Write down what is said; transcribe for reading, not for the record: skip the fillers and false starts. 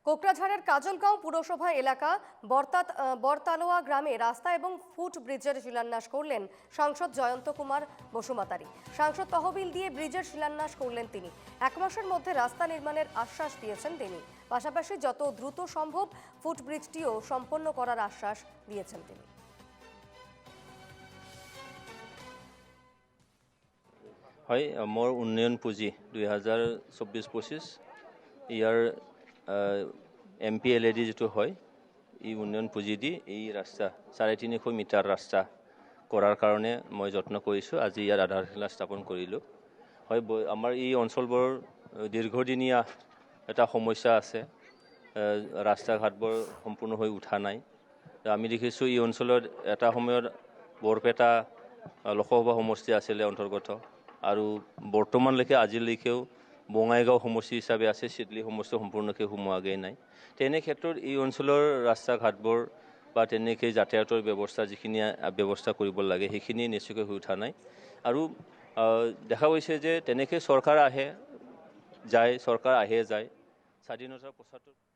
কোকরাঝাড়ের কাজলগাঁও পুরসভা এলাকা বরতালোয়া গ্রামে রাস্তা এবং ফুটব্রিজের শিলান্যাস করলেন সাংসদ জয়ন্ত কুমার বসুমাতারি। সাংসদ তহবিল দিয়ে ব্রিজের শিলান্যাস করলেন তিনি। 1 মাসের মধ্যে রাস্তা নির্মাণের আশ্বাস দিয়েছেন তিনি। পাশাপাশি যত দ্রুত সম্ভব ফুটব্রিজটিও সম্পন্ন করার আশ্বাস দিয়েছেন তিনি। হয় মোৰ উন্নয়ন পুঁজি 2024-25 ইয়াৰ MPLAD যেটো হয় এই উন্নয়ন পুঁজি দি এই ৰাস্তা 350 মিটাৰ ৰাস্তা কৰাৰ কাৰণে মই যত্ন কৰিছোঁ। আজি ইয়াৰ আধাৰশিলা স্থাপন কৰিলোঁ। হয়, আমাৰ এই অঞ্চলবোৰ দীৰ্ঘদিনীয়া এটা সমস্যা আছে, ৰাস্তা ঘাটবোৰ সম্পূৰ্ণ হৈ উঠা নাই। আমি দেখিছোঁ এই অঞ্চলত এটা সময়ত বৰপেটা লোকসভা সমষ্টি আছিলে অন্তৰ্গত, আৰু বৰ্তমানলৈকে আজিলৈকেও বঙাইগাঁও সমষ্টি হিচাপে আছে, চিডলি সমষ্টি সম্পূৰ্ণকৈ সোমোৱাগৈ নাই। তেনে ক্ষেত্ৰত এই অঞ্চলৰ ৰাস্তা ঘাটবোৰ বা তেনেকৈ যাতায়াতৰ ব্যৱস্থা যিখিনি ব্যৱস্থা কৰিব লাগে সেইখিনি নিশ্চয়কৈ হৈ উঠা নাই। আৰু দেখা গৈছে যে তেনেকৈ চৰকাৰ আহে যায়, স্বাধীনতাৰ 75